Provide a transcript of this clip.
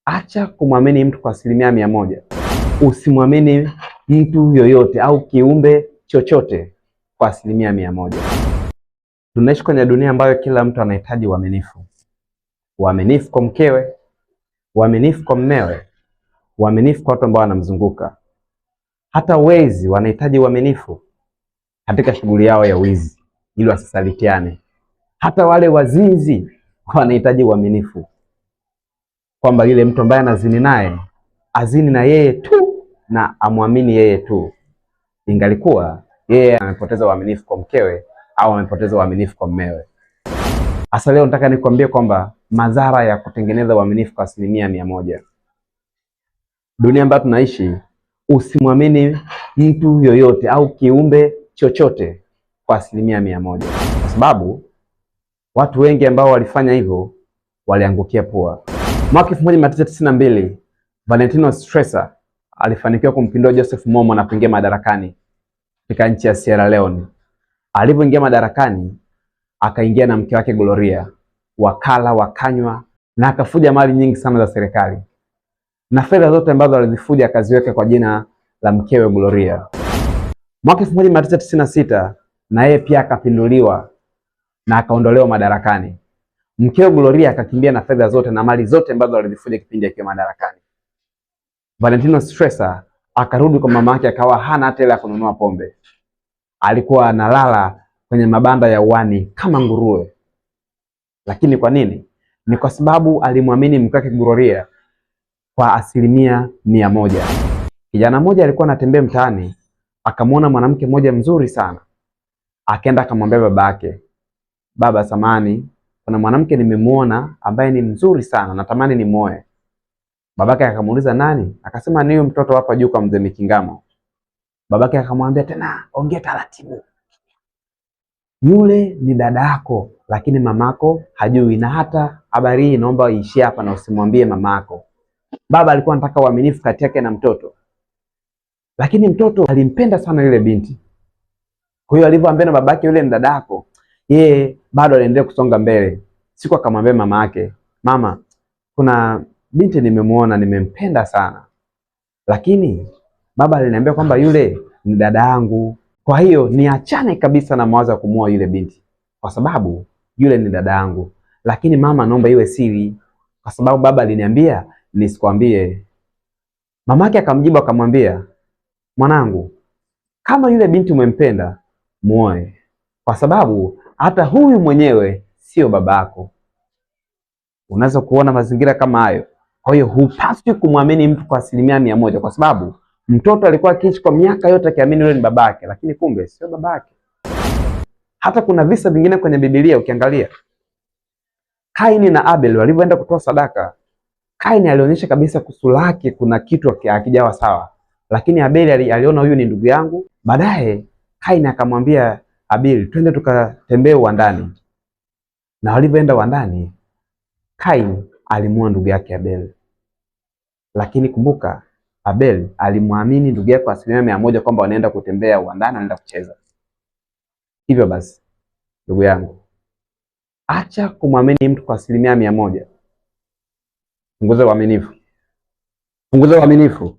Acha kumwamini mtu kwa 100%. Usimwamini mtu yoyote au kiumbe chochote kwa 100%. Tunaishi kwenye dunia ambayo kila mtu anahitaji uaminifu. Uaminifu kwa mkewe, uaminifu kwa mmewe, uaminifu kwa watu ambao wanamzunguka. Hata wezi wanahitaji uaminifu katika shughuli yao ya wizi ili wasisalitiane. Hata wale wazinzi wanahitaji uaminifu, kwamba yule mtu ambaye anazini naye azini na yeye tu na amwamini yeye tu. Ingalikuwa yeye amepoteza uaminifu kwa mkewe au amepoteza uaminifu kwa mmewe. Hasa leo nataka nikwambie kwamba madhara ya kutengeneza uaminifu kwa 100%. Dunia ambayo tunaishi, usimwamini mtu yoyote au kiumbe chochote kwa 100%, kwa sababu watu wengi ambao walifanya hivyo waliangukia pua. Mwaka 1992 Valentino Stresa alifanikiwa kumpindua Joseph Momo na kuingia madarakani katika nchi ya Sierra Leone. Alipoingia madarakani, akaingia na mke wake Gloria, wakala wakanywa na akafuja mali nyingi sana za serikali, na fedha zote ambazo alizifuja akaziweka kwa jina la mkewe Gloria. Mwaka 1996 na yeye pia akapinduliwa na akaondolewa madarakani. Mkewe Gloria akakimbia na fedha zote na mali zote ambazo alizifuja kipindi akiwa madarakani. Valentino Stresa akarudi kwa mama yake, akawa hana hata ile ya kununua pombe. Alikuwa analala kwenye mabanda ya uani kama nguruwe. Lakini kwa nini? Ni kwa sababu alimwamini mke wake Gloria kwa 100%. Kijana mmoja alikuwa anatembea mtaani, akamwona mwanamke mmoja mzuri sana. Akaenda akamwambia babake, "Baba samani, kuna mwanamke nimemuona ambaye ni mzuri sana, natamani nimuoe." Babake akamuuliza nani? Akasema ni huyo mtoto hapa juu kwa mzee Mikingamo. Babake akamwambia tena, "Ongea taratibu. Yule ni dada yako, lakini mamako hajui, na hata habari hii naomba iishie hapa na usimwambie mamako." Baba alikuwa anataka uaminifu kati yake na mtoto, lakini mtoto alimpenda sana yule binti. Kwa hiyo alivyoambia na babake yule ni dada yako, yeye bado aliendelea kusonga mbele. Siku akamwambia mama yake, "Mama, kuna binti nimemuona, nimempenda sana, lakini baba aliniambia kwamba yule ni dada yangu. Kwa hiyo niachane kabisa na mawazo ya kumuoa yule binti, kwa sababu yule ni dada yangu. Lakini mama, naomba iwe siri, kwa sababu baba aliniambia nisikwambie." Mamake akamjibu akamwambia, "Mwanangu, kama yule binti umempenda, muoe, kwa sababu hata huyu mwenyewe sio babako." Unaweza kuona mazingira kama hayo. Kwa hiyo hupaswi kumwamini mtu kwa 100%, kwa sababu mtoto alikuwa akiishi kwa miaka yote akiamini yule ni babake, lakini kumbe sio babake. Hata kuna visa vingine kwenye Biblia ukiangalia. Kaini na Abel walivyoenda kutoa sadaka, Kaini alionyesha kabisa kusudi lake kuna kitu hakijawa sawa, lakini Abel aliona huyu ni ndugu yangu. Baadaye Kaini akamwambia Abel, "Twende tukatembee uwandani." Na walivyoenda uwandani, Kaini alimuoa ndugu yake Abel. Lakini kumbuka, Abel alimwamini ndugu yake kwa 100% kwamba wanaenda kutembea uwandani, wanaenda kucheza. Hivyo basi, ndugu yangu, acha kumwamini mtu kwa 100%. Punguza uaminifu.